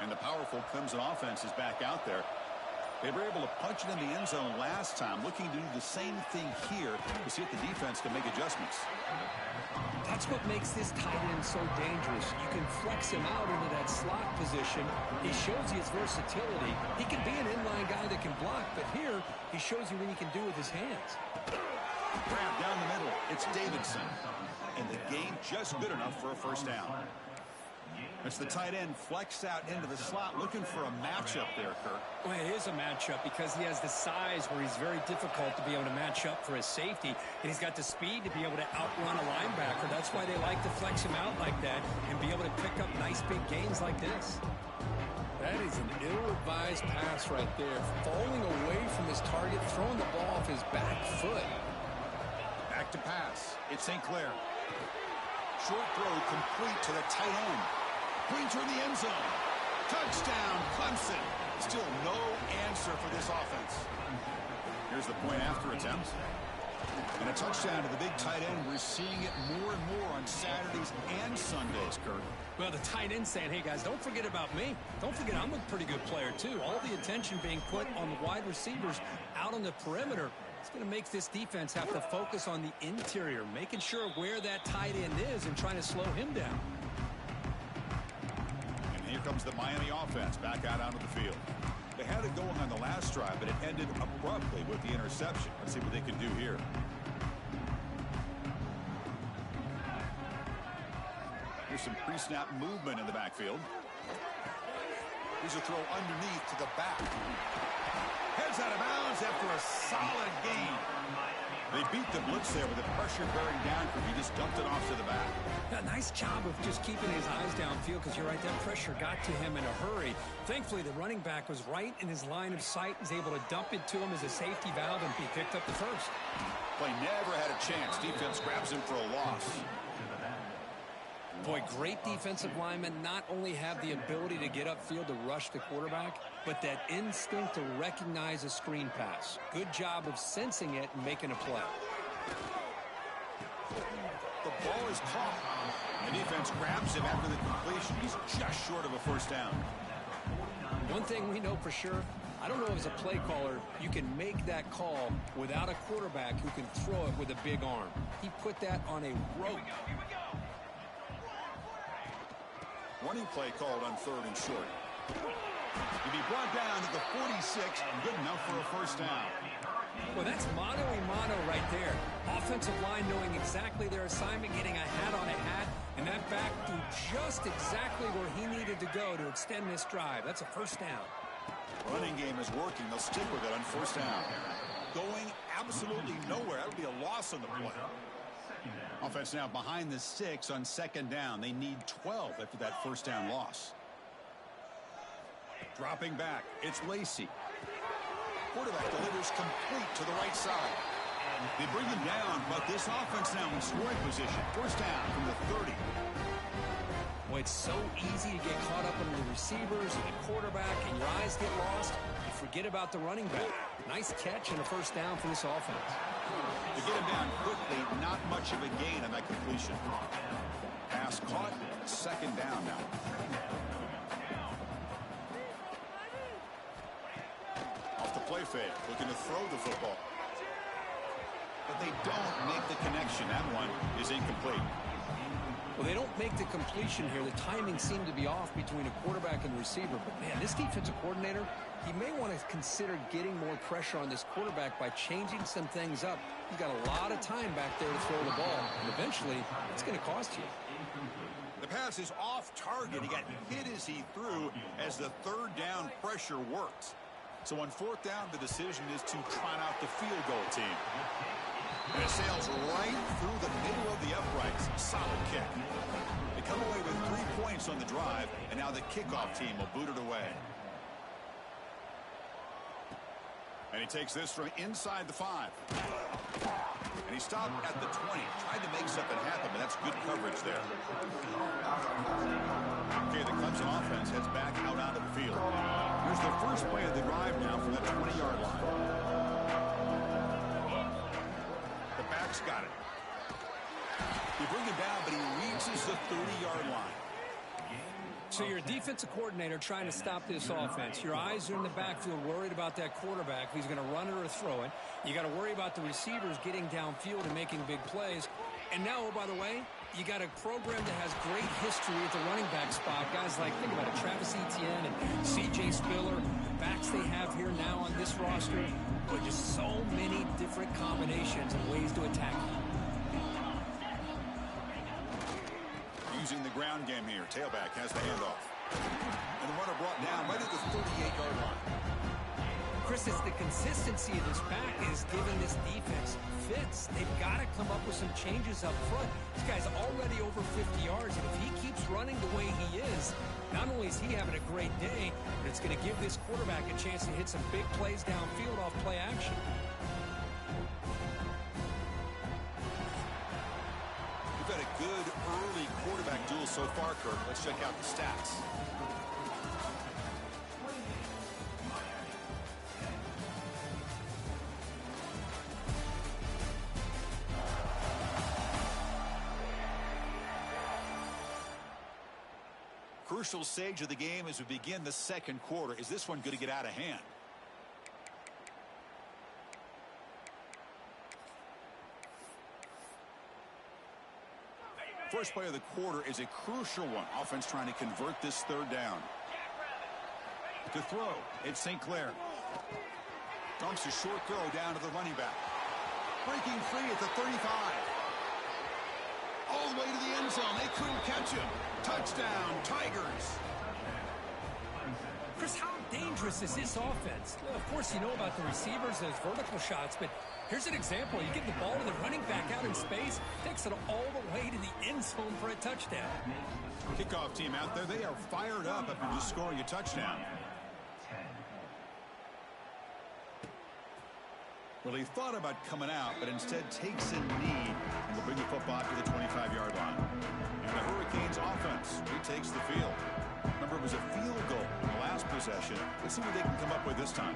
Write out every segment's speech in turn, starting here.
And the powerful Clemson offense is back out there. They were able to punch it in the end zone last time, looking to do the same thing here to see if the defense can make adjustments. That's what makes this tight end so dangerous. You can flex him out into that slot position. He shows you his versatility. He can be an inline guy that can block, but here he shows you what he can do with his hands. Grab down the middle. It's Davidson. And the game just good enough for a first down. It's the tight end flexed out into the slot, looking for a matchup there, Kirk. Well, it is a matchup because he has the size where he's very difficult to be able to match up for his safety, and he's got the speed to be able to outrun a linebacker. That's why they like to flex him out like that and be able to pick up nice big gains like this. That is an ill-advised pass right there. Falling away from his target, throwing the ball off his back foot. Back to pass. It's St. Clair. Short throw complete to the tight end. Pointer in the end zone. Touchdown, Clemson. Still no answer for this offense. Here's the point after attempt. And a touchdown to the big tight end. We're seeing it more and more on Saturdays and Sundays, Kirk. Well, the tight end saying, hey, guys, don't forget about me. Don't forget I'm a pretty good player, too. All the attention being put on the wide receivers out on the perimeter. It's going to make this defense have to focus on the interior, making sure where that tight end is and trying to slow him down. Here comes the Miami offense back out onto the field. They had it going on the last drive, but it ended abruptly with the interception. Let's see what they can do here. Here's some pre-snap movement in the backfield. Here's a throw underneath to the back. Heads out of bounds after a solid gain. They beat the blitz there with the pressure bearing down. He just dumped it off to the back. Yeah, nice job of just keeping his eyes downfield because you're right, that pressure got to him in a hurry. Thankfully, the running back was right in his line of sight. He's able to dump it to him as a safety valve, and he picked up the first. Play never had a chance. Defense grabs him for a loss. Boy, great defensive linemen not only have the ability to get upfield to rush the quarterback, but that instinct to recognize a screen pass. Good job of sensing it and making a play. The ball is caught. The defense grabs him after the completion. He's just short of a first down. One thing we know for sure, I don't know as a play caller, you can make that call without a quarterback who can throw it with a big arm. He put that on a rope. Running play called on 3rd and short. He'll be brought down to the 46, good enough for a first down. Well, that's mano-a-mano right there. Offensive line knowing exactly their assignment, getting a hat on a hat, and that back threw just exactly where he needed to go to extend this drive. That's a first down. Running game is working. They'll stick with it on first down. Going absolutely nowhere. That'll be a loss on the play. Offense now behind the 6 on 2nd down. They need 12 after that first down loss. Dropping back, it's Lacey. Quarterback delivers complete to the right side. They bring him down, but this offense now in scoring position. First down from the 30. Well, it's so easy to get caught up in the receivers and the quarterback, and your eyes get lost. You forget about the running back. Nice catch and a first down for this offense. To get him down quickly, not much of a gain on that completion. Pass caught, 2nd down now. Off the play fake, looking to throw the football. But they don't make the connection. That one is incomplete. Well, they don't make the completion here. The timing seemed to be off between a quarterback and the receiver. But, man, this defensive coordinator, he may want to consider getting more pressure on this quarterback by changing some things up. He's got a lot of time back there to throw the ball. And eventually, it's going to cost you. The pass is off target. He got hit as he threw as the 3rd down pressure worked. So on 4th down, the decision is to trot out the field goal team. And it sails right through the middle of the uprights. Solid kick. They come away with 3 points on the drive, and now the kickoff team will boot it away. And he takes this from inside the 5. And he stopped at the 20. Tried to make something happen, but that's good coverage there. Okay, the Clemson offense heads back out onto the field. Here's the first play of the drive now from the 20-yard line. The back's got it. They bring him down, but he reaches the 30-yard line. So you're a defensive coordinator trying to stop this offense. Your eyes are in the backfield worried about that quarterback, if he's going to run it or throw it. You got to worry about the receivers getting downfield and making big plays. And now, oh, by the way, you got a program that has great history at the running back spot. Guys like, think about it, Travis Etienne and C.J. Spiller, backs they have here now on this roster. But just so many different combinations and ways to attack them. Using the ground game here. Tailback has the handoff. And the runner brought down right at the 38-yard line. Chris, it's the consistency of this back is giving this defense fits. They've got to come up with some changes up front. This guy's already over 50 yards, and if he keeps running the way he is, not only is he having a great day, but it's going to give this quarterback a chance to hit some big plays downfield off play action. We've had a good early quarterback duel so far, Kirk. Let's check out the stats. Crucial stage of the game as we begin the second quarter. Is this one going to get out of hand? First play of the quarter is a crucial one. Offense trying to convert this third down. To throw, it's St. Clair. Dumps a short throw down to the running back. Breaking free at the 35. All the way to the end zone. They couldn't catch him. Touchdown, Tigers. Chris, how dangerous is this offense? Well, of course, you know about the receivers, those vertical shots, but here's an example. You get the ball to the running back out in space, takes it all the way to the end zone for a touchdown. Kickoff team out there, they are fired up after just scoring a touchdown. Well, he thought about coming out, but instead takes a knee and will bring the football to the 25-yard line. And the Hurricanes offense retakes the field. Remember, it was a field goal in the last possession. Let's see what they can come up with this time.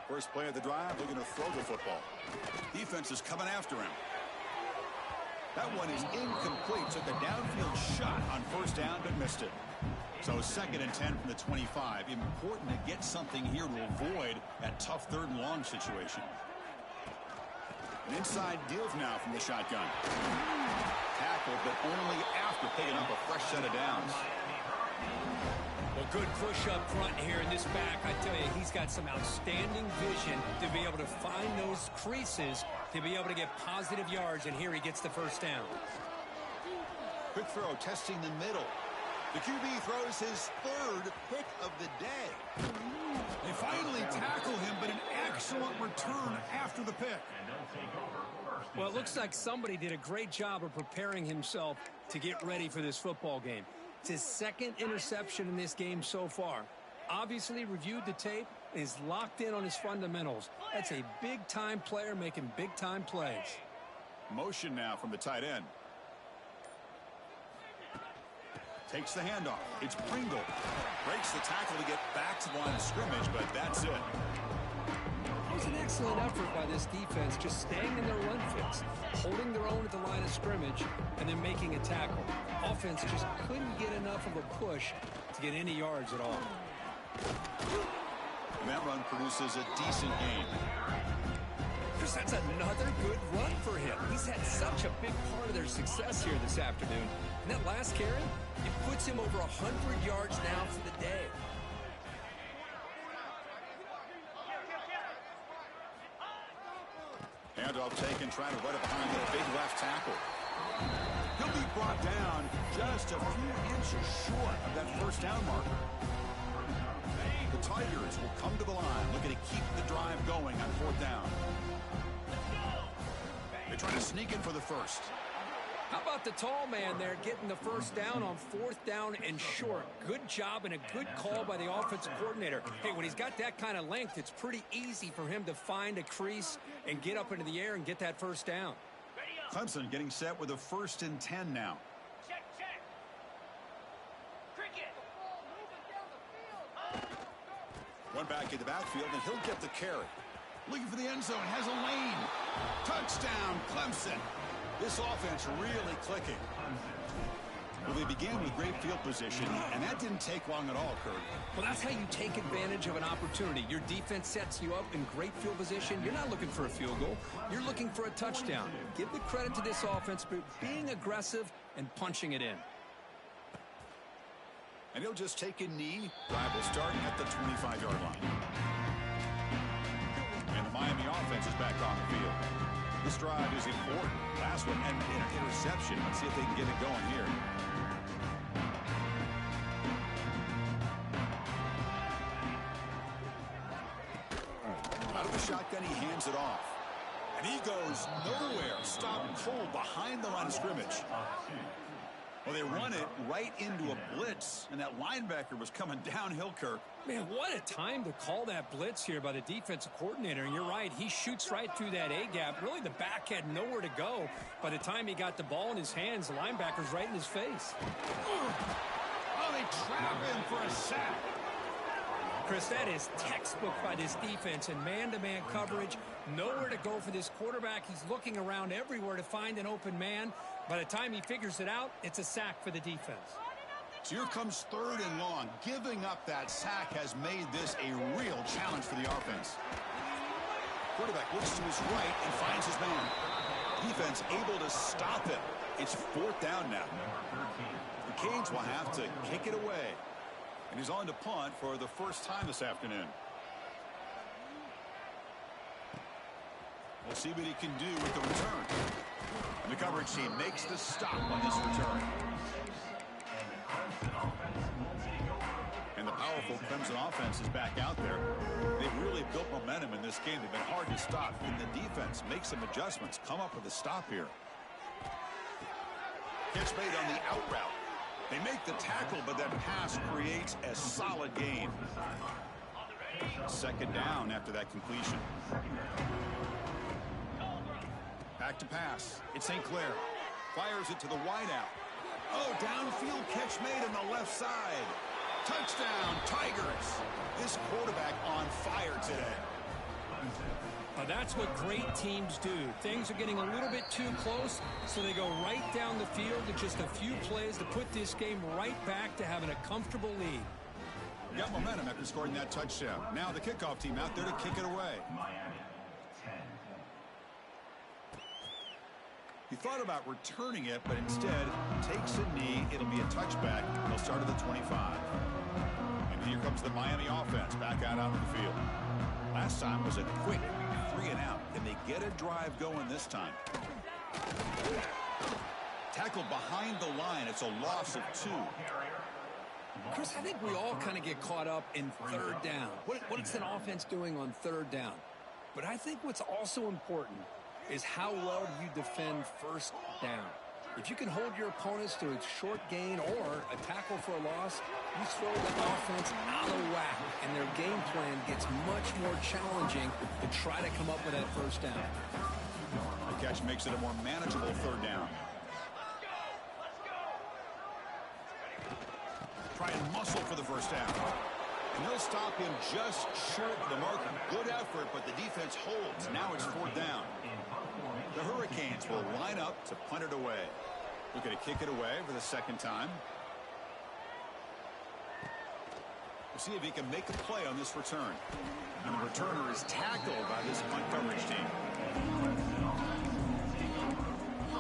First play of the drive, they're going to throw the football. Defense is coming after him. That one is incomplete. Took a downfield shot on first down, but missed it. So 2nd and 10 from the 25. Important to get something here to avoid that tough third and long situation. An inside deal now from the shotgun. Tackled, but only after picking up a fresh set of downs. Well, good push up front here in this back. I tell you, he's got some outstanding vision to be able to find those creases, to be able to get positive yards, and here he gets the first down. Quick throw, testing the middle. The QB throws his third pick of the day. They finally tackle him, but an excellent return after the pick. Well, it looks like somebody did a great job of preparing himself to get ready for this football game. It's his 2nd interception in this game so far. Obviously reviewed the tape and is locked in on his fundamentals. That's a big-time player making big-time plays. Motion now from the tight end. Takes the handoff. It's Pringle. Breaks the tackle to get back to the line of scrimmage, but that's it. It was an excellent effort by this defense, just staying in their run fits, holding their own at the line of scrimmage, and then making a tackle. Offense just couldn't get enough of a push to get any yards at all. And that run produces a decent gain. Chris, that's another good run for him. He's had such a big part of their success here this afternoon. And that last carry, it puts him over 100 yards now for the day. Handoff taken, trying to run it behind the big left tackle. He'll be brought down just a few inches short of that first down marker. The Tigers will come to the line, looking to keep the drive going on 4th down. They're trying to sneak in for the first. How about the tall man there getting the first down on 4th down and short? Good job and a good call by the offensive coordinator. Hey, when he's got that kind of length, it's pretty easy for him to find a crease and get up into the air and get that first down. Clemson getting set with a 1st and 10 now. Check. Cricket. One back in the backfield, and he'll get the carry. Looking for the end zone, has a lane. Touchdown, Clemson. This offense really clicking. Well, they began with great field position, and that didn't take long at all, Kurt. Well, that's how you take advantage of an opportunity. Your defense sets you up in great field position. You're not looking for a field goal. You're looking for a touchdown. Give the credit to this offense for being aggressive and punching it in. And he'll just take a knee. Drive will start at the 25-yard line. And the Miami offense is back on the field. This drive is important. Last one and an interception. Let's see if they can get it going here. Out of the shotgun, he hands it off. And he goes nowhere. Stop cold behind the line of scrimmage. Well, they run it right into a blitz, and that linebacker was coming downhill, Kirk. Man, what a time to call that blitz here by the defensive coordinator. And you're right, he shoots right through that A-gap. Really, the back had nowhere to go. By the time he got the ball in his hands, the linebacker's right in his face. Oh, they trap him for a sack. Chris, that is textbook by this defense in man-to-man coverage. Nowhere to go for this quarterback. He's looking around everywhere to find an open man. By the time he figures it out, it's a sack for the defense. So here comes 3rd and long. Giving up that sack has made this a real challenge for the offense. Quarterback looks to his right and finds his man. Defense able to stop him. It's 4th down now. The Canes will have to kick it away. And he's on to punt for the first time this afternoon. We'll see what he can do with the return. And the coverage team makes the stop on this return. And the powerful Clemson offense is back out there. They've really built momentum in this game. They've been hard to stop. And the defense makes some adjustments. Come up with a stop here. Catch made on the out route. They make the tackle, but that pass creates a solid gain. 2nd down after that completion. Back to pass. It's St. Clair. Fires it to the wideout. Oh, downfield catch made on the left side. Touchdown, Tigers. This quarterback on fire today. That's what great teams do. Things are getting a little bit too close, so they go right down the field with just a few plays to put this game right back to having a comfortable lead. Got momentum after scoring that touchdown. Now the kickoff team out there to kick it away. He thought about returning it, but instead takes a knee. It'll be a touchback. They'll start at the 25. And here comes the Miami offense back out onto the field. Last time was a quick 3 and out. Can they get a drive going this time? Tackled behind the line. It's a loss of 2. Chris, I think we all kind of get caught up in 3rd down. What's an offense doing on 3rd down? But I think what's also important is how well do you defend 1st down. If you can hold your opponents to a short gain or a tackle for a loss, you throw the offense out of whack, and their game plan gets much more challenging to try to come up with that 1st down. The catch makes it a more manageable 3rd down. Try and muscle for the 1st down. And they'll stop him just short of the marker. Good effort, but the defense holds. Now it's 4th down. The Hurricanes will line up to punt it away. Looking to kick it away for the 2nd time. We'll see if he can make a play on this return. And the returner is tackled by this punt coverage team.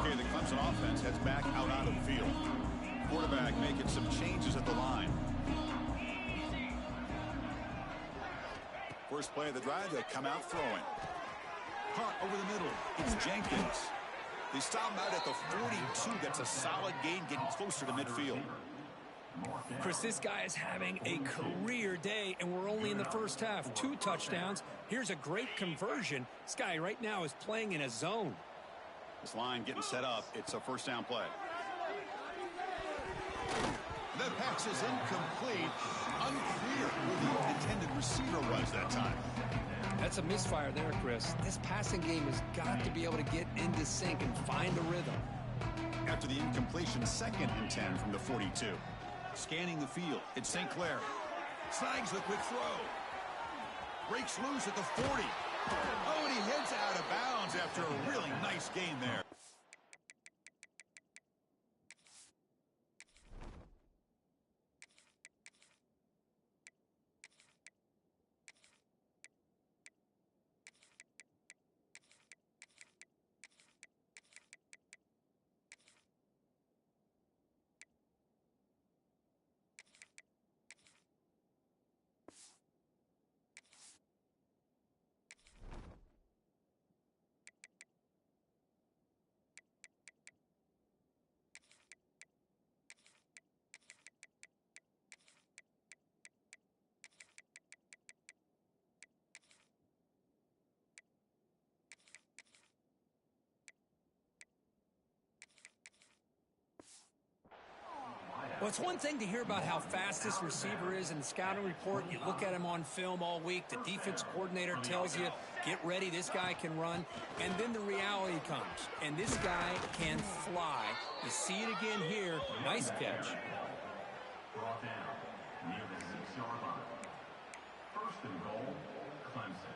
Okay, the Clemson offense heads back out onto the field. Quarterback making some changes at the line. First play of the drive, they come out throwing. Hunt over the middle. It's Jenkins. They stop him out at the 42. That's a solid gain, getting closer to midfield. Chris, this guy is having a career day, and we're only in the 1st half. 2 touchdowns. Here's a great conversion. This guy right now is playing in a zone. This line getting set up. It's a 1st down play. The pass is incomplete. Unclear who the intended receiver was that time. That's a misfire there, Chris. This passing game has got to be able to get into sync and find a rhythm. After the incompletion, 2nd and 10 from the 42. Scanning the field. It's St. Clair. Snags the quick throw. Breaks loose at the 40. Oh, and he heads out of bounds after a really nice gain there. Well, it's one thing to hear about how fast this receiver is in the scouting report. You look at him on film all week. The defense coordinator tells you, get ready, this guy can run. And then the reality comes, and this guy can fly. You see it again here. Nice catch. Brought down near the 6-yard line. First and goal, Clemson.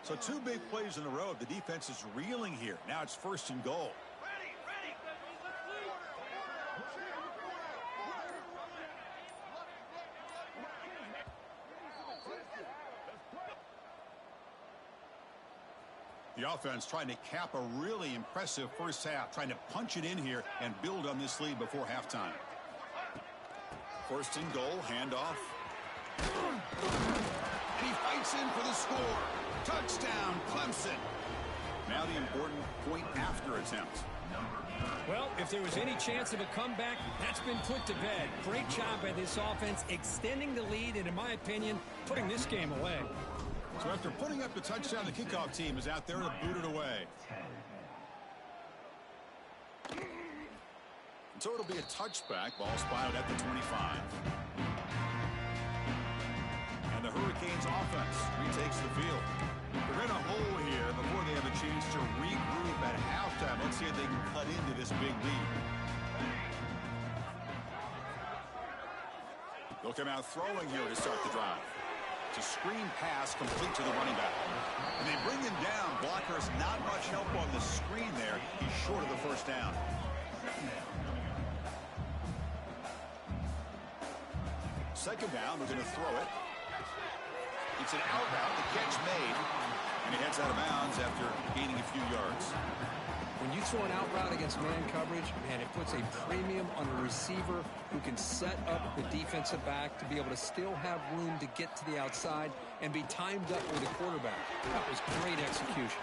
So 2 big plays in a row. The defense is reeling here. Now it's first and goal. The offense trying to cap a really impressive first half, trying to punch it in here and build on this lead before halftime. First and goal, handoff. And he fights in for the score. Touchdown, Clemson. Now the important point after attempt. Well, if there was any chance of a comeback, that's been put to bed. Great job by this offense, extending the lead, and in my opinion, putting this game away. So after putting up the touchdown, the kickoff team is out there to boot it away. And so it'll be a touchback. Ball spotted at the 25. And the Hurricanes offense retakes the field. They're in a hole here before they have a chance to regroup at halftime. Let's see if they can cut into this big lead. They'll come out throwing here to start the drive. It's a screen pass complete to the running back. And they bring him down. Blocker's not much help on the screen there. He's short of the first down. Second down, they're going to throw it. It's an out route, the catch made, and he heads out of bounds after gaining a few yards. When you throw an out route against man coverage, man, it puts a premium on a receiver who can set up the defensive back to be able to still have room to get to the outside and be timed up with the quarterback. That was great execution.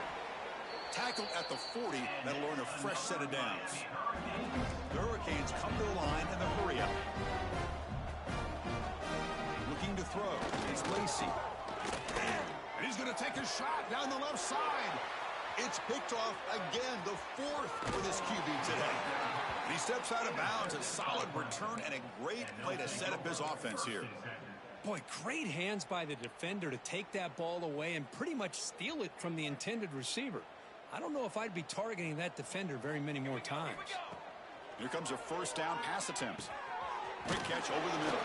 Tackled at the 40, that'll earn a fresh set of downs. The Hurricanes come to the line in the hurry up. Looking to throw. It's Lacey. And he's going to take a shot down the left side. It's picked off again, the 4th for this QB today. And he steps out of bounds. A solid return and a great play to set up his offense here. Boy, great hands by the defender to take that ball away and pretty much steal it from the intended receiver. I don't know if I'd be targeting that defender very many more times. Here comes a first down pass attempt. Quick catch over the middle.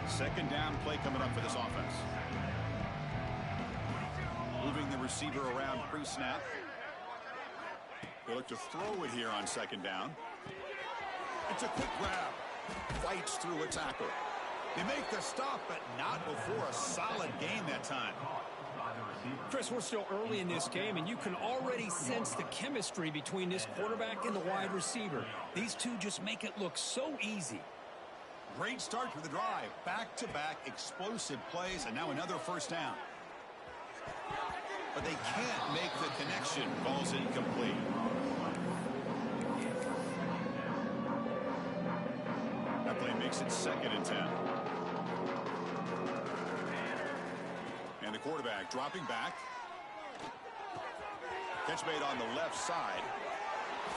Second down play coming up for this offense. Moving the receiver around pre-snap. They look to throw it here on second down. It's a quick grab. Fights through a tackle. They make the stop, but not before a solid gain that time. Chris, we're still early in this game, and you can already sense the chemistry between this quarterback and the wide receiver. These two just make it look so easy. Great start to the drive. Back-to-back explosive plays, and now another first down. But they can't make the connection. Ball's incomplete. That play makes it 2nd and 10. And the quarterback dropping back. Catch made on the left side.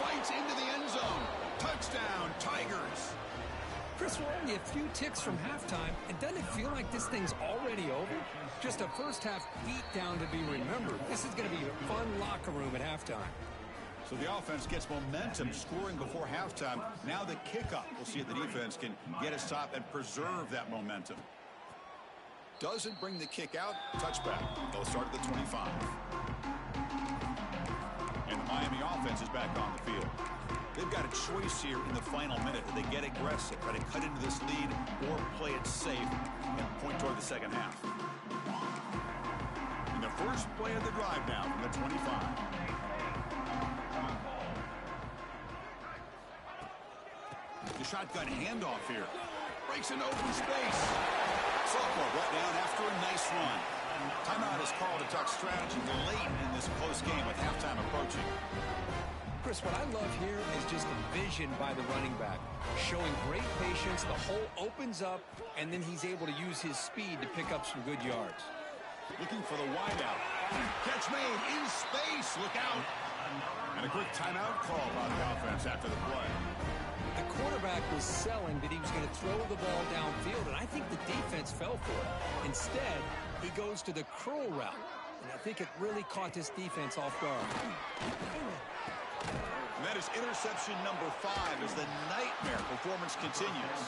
Fights into the end zone. Touchdown, Tigers. Chris, we're only a few ticks from halftime, and doesn't it feel like this thing's already over? Just a first-half beatdown to be remembered. This is going to be a fun locker room at halftime. So the offense gets momentum, scoring before halftime. Now the kickoff. We'll see if the defense can get a stop and preserve that momentum. Doesn't bring the kick out. Touchback. They'll start at the 25. And the Miami offense is back on the field. They've got a choice here in the final minute. Do they get aggressive, try to cut into this lead, or play it safe and point toward the second half? In the first play of the drive now from the 25. The shotgun handoff here. Breaks into open space. Sophomore brought down after a nice run. Timeout is called to talk strategy late in this close game with halftime approaching. Chris, what I love here is just the vision by the running back. Showing great patience, the hole opens up, and then he's able to use his speed to pick up some good yards. Looking for the wideout. Catch made in space. Look out. And a quick timeout call by the offense after the play. The quarterback was selling that he was going to throw the ball downfield, and I think the defense fell for it. Instead, he goes to the curl route, and I think it really caught this defense off guard. And that is interception number 5 as the nightmare performance continues.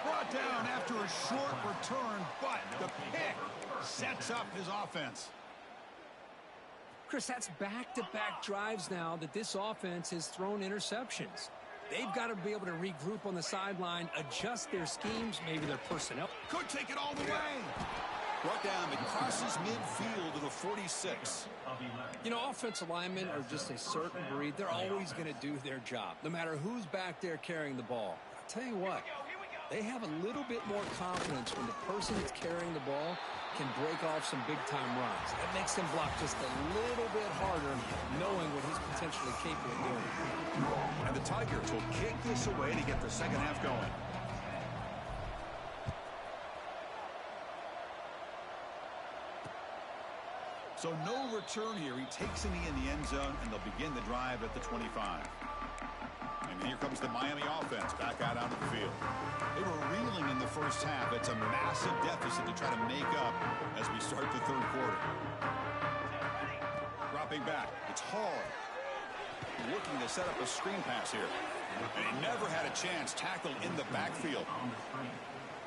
Brought down after a short return, but the pick sets up his offense. Chris, that's back-to-back drives now that this offense has thrown interceptions. They've got to be able to regroup on the sideline, adjust their schemes, maybe their personnel. Could take it all the way. Brought down, it crosses midfield to the 46. You know, offensive linemen are just a certain breed. They're always going to do their job, no matter who's back there carrying the ball. I'll tell you what, they have a little bit more confidence when the person that's carrying the ball can break off some big-time runs. That makes him block just a little bit harder, knowing what he's potentially capable of doing. And the Tigers will kick this away to get the second half going. So no return here. He takes a knee in the end zone, and they'll begin the drive at the 25. And here comes the Miami offense back out onto the field. They were reeling in the first half. It's a massive deficit to try to make up as we start the third quarter. Dropping back. It's Hall. Looking to set up a screen pass here. And he never had a chance tackled in the backfield.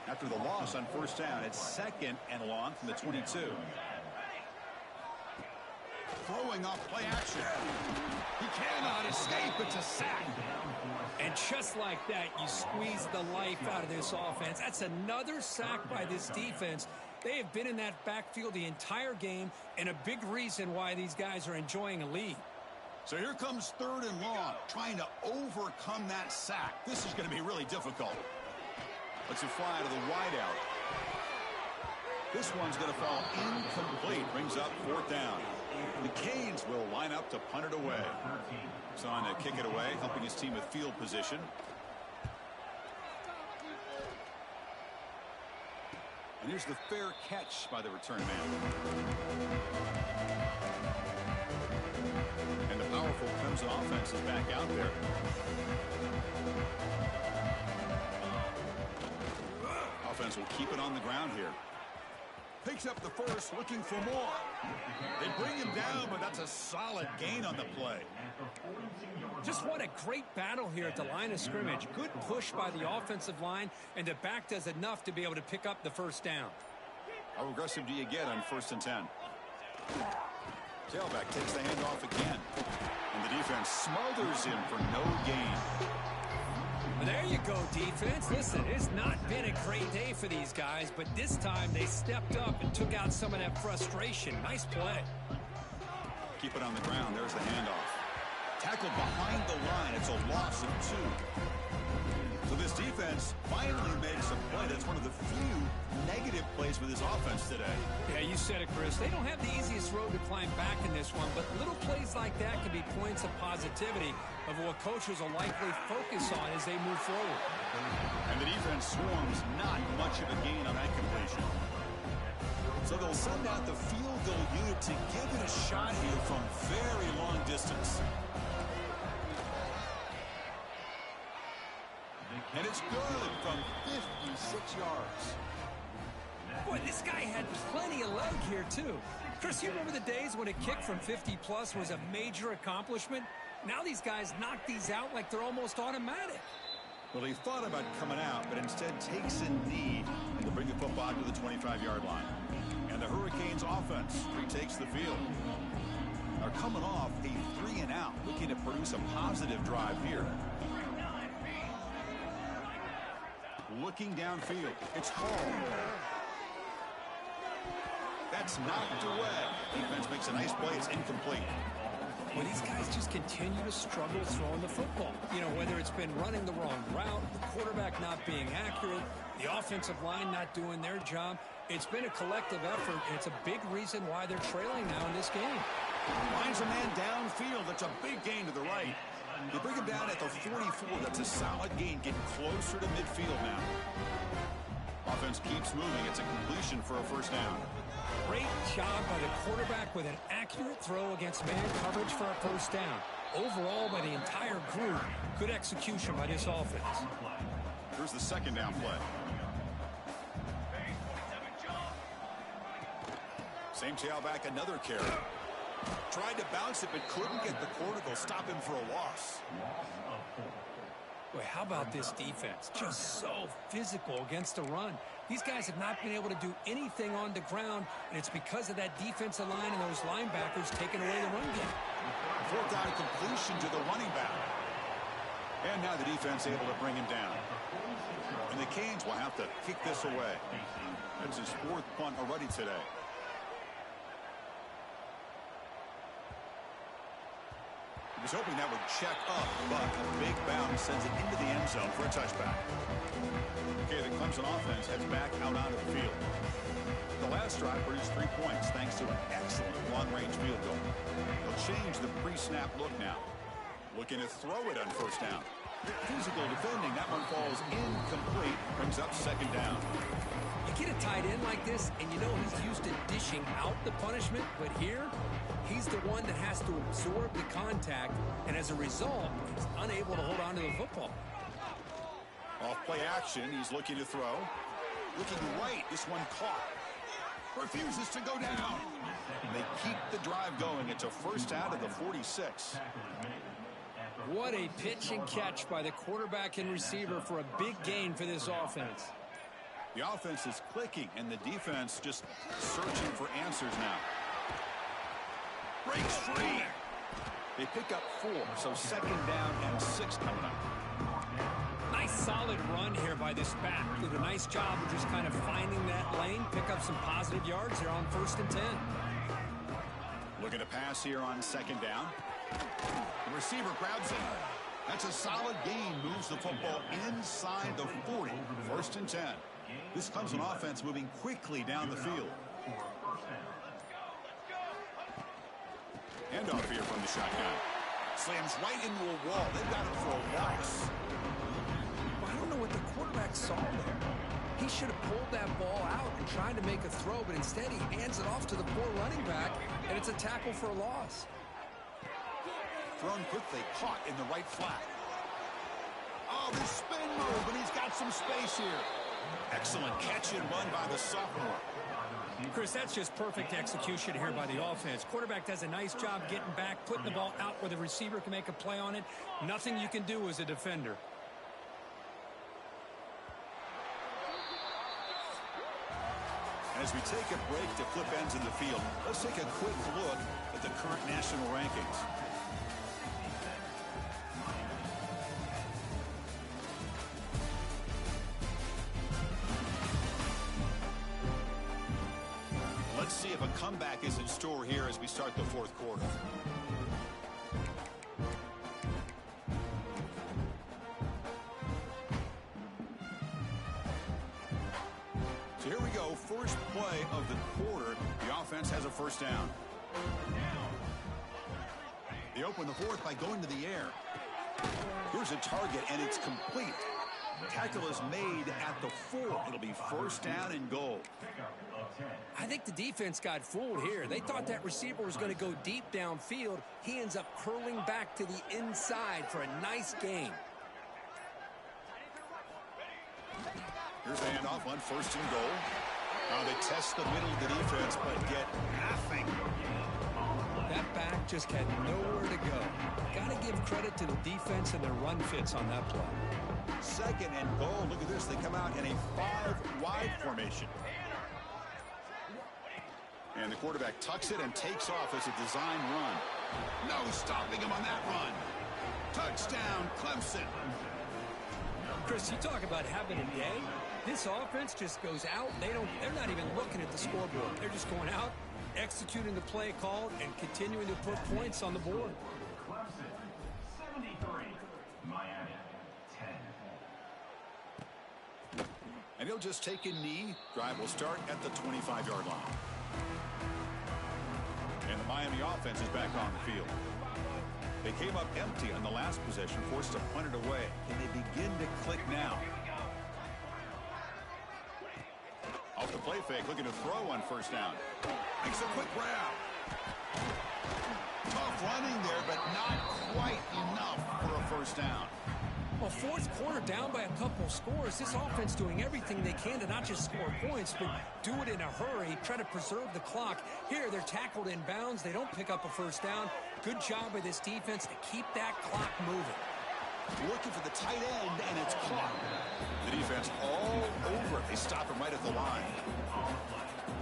After the loss on first down, it's 2nd and long from the 22. Throwing off play action. He cannot escape. It's a sack. And just like that, you squeeze the life out of this offense. That's another sack by this defense. They have been in that backfield the entire game, and a big reason why these guys are enjoying a lead. So here comes 3rd and long, trying to overcome that sack. This is going to be really difficult. Let's it fly to the wideout. This one's going to fall incomplete. Brings up 4th down. The Canes will line up to punt it away. He's on to kick it away, helping his team with field position. And here's the fair catch by the return man. And the powerful Clemson offense is back out there. Offense will keep it on the ground here. Picks up the first, looking for more. They bring him down, but that's a solid gain on the play. Just what a great battle here at the line of scrimmage. Good push by the offensive line, and the back does enough to be able to pick up the first down. How aggressive do you get on 1st and 10? Tailback takes the handoff again. And the defense smothers him for no gain. Well, there you go, defense. Listen, it's not been a great day for these guys, but this time they stepped up and took out some of that frustration. Nice play. Keep it on the ground. There's the handoff. Tackled behind the line. It's a loss of 2. So this defense finally makes a play. That's one of the few negative plays with his offense today. Yeah, you said it, Chris. They don't have the easiest road to climb back in this one, but little plays like that can be points of positivity of what coaches will likely focus on as they move forward. And the defense swarms not much of a gain on that completion. So they'll send out the field goal unit to give it a shot here from very long distance. And it's good from 56 yards. Boy, this guy had plenty of leg here, too. Chris, you remember the days when a kick from 50-plus was a major accomplishment? Now these guys knock these out like they're almost automatic. Well, he thought about coming out, but instead takes a knee and to bring the football to the 25-yard line. And the Hurricanes offense retakes the field. They're coming off a 3-and-out, looking to produce a positive drive here. Looking downfield. It's Hall. That's knocked away. Defense makes a nice play. It's incomplete. Well, these guys just continue to struggle throwing the football. You know, whether it's been running the wrong route, the quarterback not being accurate, the offensive line not doing their job. It's been a collective effort, and it's a big reason why they're trailing now in this game. Finds a man downfield. That's a big gain to the right. They bring him down at the 44. That's a solid gain. Getting closer to midfield now. Offense keeps moving. It's a completion for a first down. Great job by the quarterback with an accurate throw against man coverage for a first down. Overall, by the entire group, good execution by this offense. Here's the second down play. Same tailback, another carry. Tried to bounce it, but couldn't get the cortical. Stop him for a loss. Boy, how about this defense? Just so physical against the run. These guys have not been able to do anything on the ground, and it's because of that defensive line and those linebackers taking away the run game. Fourth down completion to the running back. And now the defense able to bring him down. And the Canes will have to kick this away. That's his fourth punt already today. He was hoping that would check up, but a big bounce sends it into the end zone for a touchback. Okay, the Clemson offense heads back out onto the field. The last drive produced 3 points thanks to an excellent long-range field goal. They'll change the pre-snap look now. Looking to throw it on first down. Physical defending. That one falls incomplete. Brings up second down. You get a tight end like this, and you know he's used to dishing out the punishment, but here, he's the one that has to absorb the contact, and as a result, he's unable to hold on to the football. Off play action, he's looking to throw. Looking right, this one caught. Refuses to go down. They keep the drive going. It's a first out of the 46. What a pitch and catch by the quarterback and receiver for a big gain for this offense. The offense is clicking, and the defense just searching for answers now. Breaks free. They pick up 4, so second down and 6 coming up. Nice solid run here by this back. Did a nice job of just kind of finding that lane, pick up some positive yards here on 1st and 10. Looking to pass here on second down. The receiver grabs it. That's a solid gain. Moves the football inside the 40. 1st and 10. This comes an offense moving quickly down the field. Handoff here from the shotgun. Slams right into a wall. They've got him for a loss. I don't know what the quarterback saw there. He should have pulled that ball out and tried to make a throw, but instead he hands it off to the poor running back, and it's a tackle for a loss. Thrown quickly, caught in the right flat. Oh, the spin move, and he's got some space here. Excellent catch and run by the sophomore. Chris, that's just perfect execution here by the offense. Quarterback does a nice job getting back, putting the ball out where the receiver can make a play on it. Nothing you can do as a defender. As we take a break to flip ends in the field, let's take a quick look at the current national rankings. Let's see if a comeback is in store here as we start the 4th quarter. So here we go, first play of the quarter. The offense has a first down. They open the 4th by going to the air. Here's a target, and it's complete. Tackle is made at the 4. It'll be first down and goal. I think the defense got fooled here. They thought that receiver was going to go deep downfield. He ends up curling back to the inside for a nice gain. Here's the handoff on 1st and goal. Now they test the middle of the defense, but get nothing. That back just had nowhere to go. Got to give credit to the defense and their run fits on that play. 2nd and goal. Look at this. They come out in a 5-wide formation. And the quarterback tucks it and takes off as a design run. No stopping him on that run. Touchdown, Clemson. Chris, you talk about having a day. This offense just goes out. They're not even looking at the scoreboard. They're just going out, executing the play called, and continuing to put points on the board. Clemson 73, Miami 10. And he'll just take a knee. Drive will start at the 25-yard line. And the Miami offense is back on the field. They came up empty on the last possession, forced to punt it away. Can they begin to click now? Off the play fake, looking to throw on first down. Makes a quick grab. Tough running there, but not quite enough for a first down. Well, fourth quarter down by a couple scores. This offense doing everything they can to not just score points, but do it in a hurry, try to preserve the clock. Here, they're tackled in bounds. They don't pick up a first down. Good job by this defense to keep that clock moving. Looking for the tight end, and it's caught. The defense all over it. They stop him right at the line.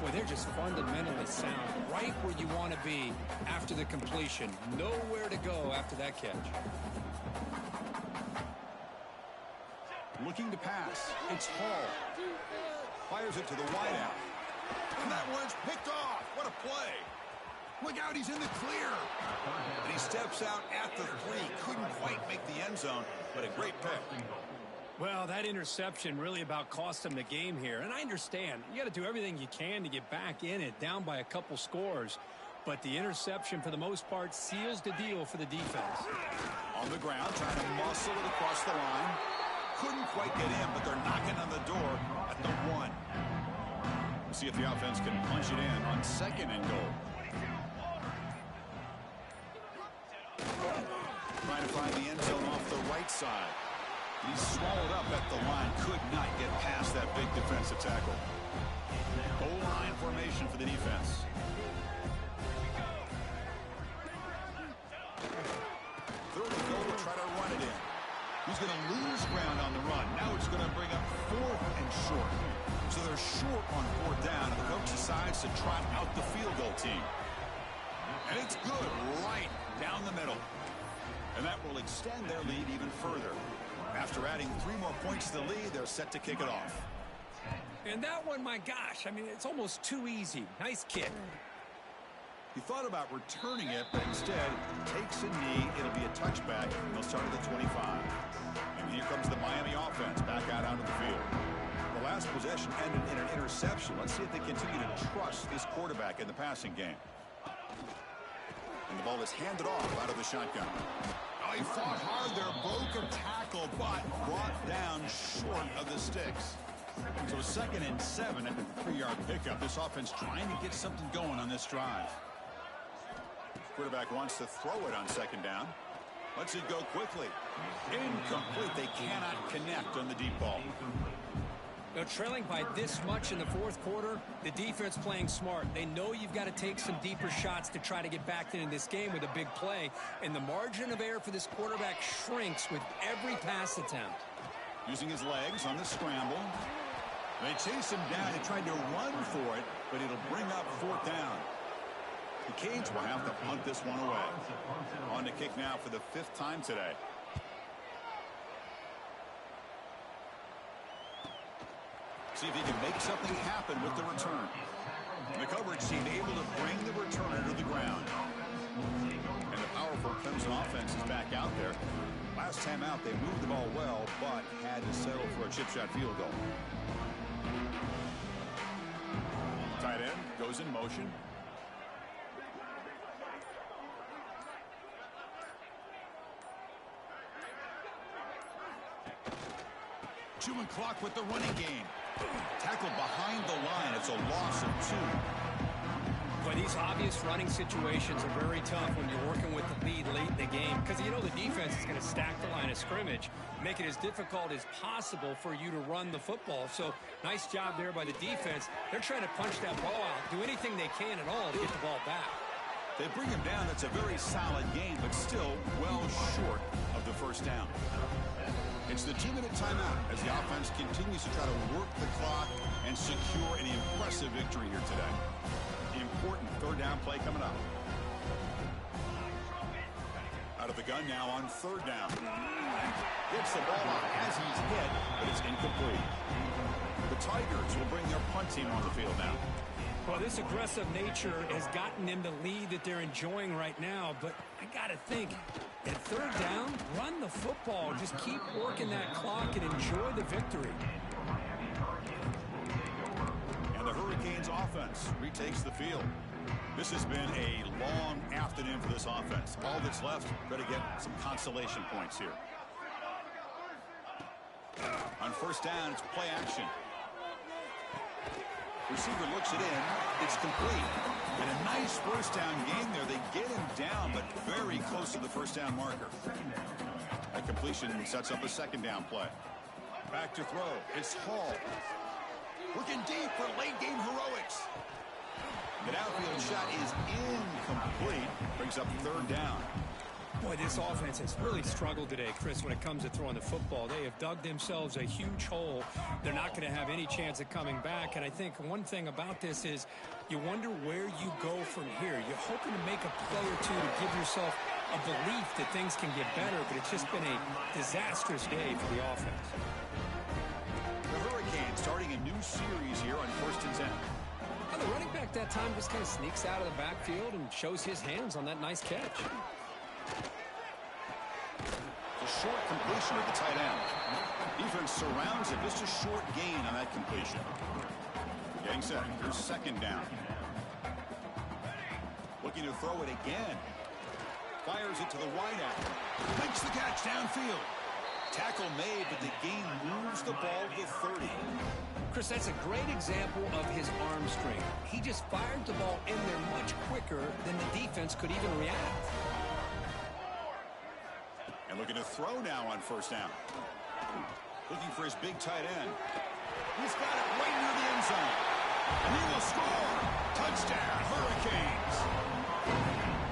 Boy, they're just fundamentally sound, right where you want to be after the completion. Nowhere to go after that catch. Looking to pass. It's Hall. Fires it to the wideout. And that one's picked off. What a play. Look out, he's in the clear. And he steps out at the 3. Couldn't quite make the end zone, but a great pick. Well, that interception really about cost him the game here. And I understand. You got to do everything you can to get back in it, down by a couple scores. But the interception, for the most part, seals the deal for the defense. On the ground, trying to muscle it across the line. Couldn't quite get in, but they're knocking on the door at the 1. We'll see if the offense can punch it in on 2nd and goal. Trying to find the end zone off the right side. He's swallowed up at the line. Could not get past that big defensive tackle. Goal line formation for the defense. Third and goal to try to run it in. He's going to lose ground on the run. Now it's going to bring up 4th and short. So they're short on 4th down, and the coach decides to trot out the field goal team. And it's good right down the middle. And that will extend their lead even further. After adding 3 more points to the lead, they're set to kick it off. And that one, my gosh, I mean, it's almost too easy. Nice kick. He thought about returning it, but instead takes a knee. It'll be a touchback, and they'll start at the 25. And here comes the Miami offense back out onto the field. The last possession ended in an interception. Let's see if they continue to trust this quarterback in the passing game. And the ball is handed off out of the shotgun. Oh, he fought hard there, broke a tackle, but brought down short of the sticks. So 2nd and 7 at the 3-yard pickup. This offense trying to get something going on this drive. Quarterback wants to throw it on 2nd down. Lets it go quickly. Incomplete. They cannot connect on the deep ball. Now, trailing by this much in the fourth quarter, the defense playing smart. They know you've got to take some deeper shots to try to get back into this game with a big play. And the margin of error for this quarterback shrinks with every pass attempt. Using his legs on the scramble. They chase him down. He tried to run for it, but it'll bring up 4th down. The Canes will have to punt this one away. On to kick now for the 5th time today. See if he can make something happen with the return. The coverage seemed able to bring the returner to the ground. And the powerful Clemson offense is back out there. Last time out, they moved the ball well, but had to settle for a chip shot field goal. Tight end goes in motion. Chewing clock with the running game. Tackled behind the line. It's a loss of 2. But these obvious running situations are very tough when you're working with the lead late in the game because you know the defense is going to stack the line of scrimmage, make it as difficult as possible for you to run the football. So nice job there by the defense. They're trying to punch that ball out, do anything they can at all to get the ball back. They bring him down. That's a very solid game, but still well short of the first down. It's the 2-minute timeout as the offense continues to try to work the clock and secure an impressive victory here today. Important 3rd down play coming up. Out of the gun now on 3rd down. Gets the ball out as he's hit, but it's incomplete. The Tigers will bring their punt team on the field now. Well, this aggressive nature has gotten them the lead that they're enjoying right now, but I got to think, at 3rd down, run the football. Just keep working that clock and enjoy the victory. And the Hurricanes offense retakes the field. This has been a long afternoon for this offense. All that's left, try to get some consolation points here. On 1st down, it's play action. Receiver looks it in. It's complete. And a nice first down gain there. They get him down, but very close to the first down marker. That completion sets up a second down play. Back to throw. It's Hall. Looking deep for late game heroics. The outfield shot is incomplete. Brings up third down. Boy, this offense has really struggled today, Chris, when it comes to throwing the football. They have dug themselves a huge hole. They're not going to have any chance of coming back. And I think one thing about this is you wonder where you go from here. You're hoping to make a play or two to give yourself a belief that things can get better, but it's just been a disastrous day for the offense. The Hurricanes starting a new series here on 1st and 10. Well, the running back that time just kind of sneaks out of the backfield and shows his hands on that nice catch. A short completion with the tight end. Defense surrounds it. Just a short gain on that completion. Getting set. Here's second down. Looking to throw it again. Fires it to the wideout. Makes the catch downfield. Tackle made, but the gain moves the ball to 30. Chris, that's a great example of his arm strength. He just fired the ball in there much quicker than the defense could even react. And looking to throw now on first down. Looking for his big tight end. He's got it right near the end zone. And he will score. Touchdown, Hurricanes.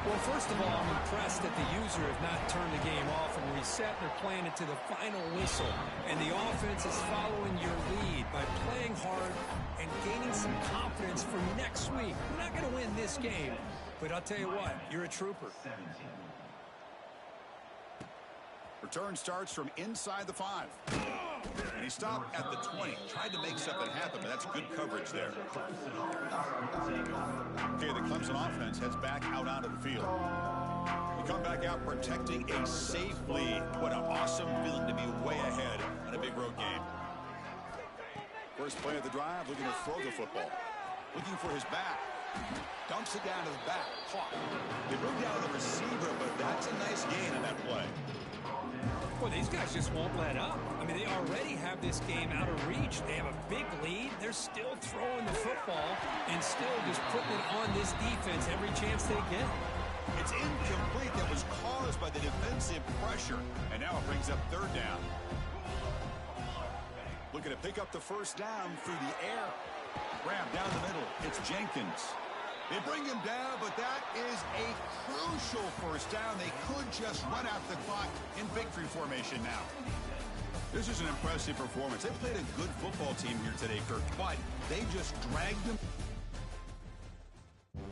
Well, first of all, I'm impressed that the user have not turned the game off and reset. They're playing it to the final whistle. And the offense is following your lead by playing hard and gaining some confidence for next week. We're not going to win this game, but I'll tell you what, you're a trooper. Return starts from inside the 5. And he stopped at the 20. Tried to make something happen, but that's good coverage there. Okay, the Clemson offense heads back out onto the field. You come back out protecting a safe lead. What an awesome feeling to be way ahead in a big road game. First play of the drive, looking to throw the football. Looking for his back. Dumps it down to the back. Caught. They bring down the receiver, but that's a nice gain on that play. Well, these guys just won't let up. I mean, they already have this game out of reach. They have a big lead. They're still throwing the football and still just putting it on this defense every chance they get. It's incomplete. That was caused by the defensive pressure. And now it brings up third down. Looking to pick up the first down through the air. Grab down the middle. It's Jenkins. They bring him down, but that is a crucial first down. They could just run out the clock in victory formation now. This is an impressive performance. They played a good football team here today, Kirk, but they just dragged them.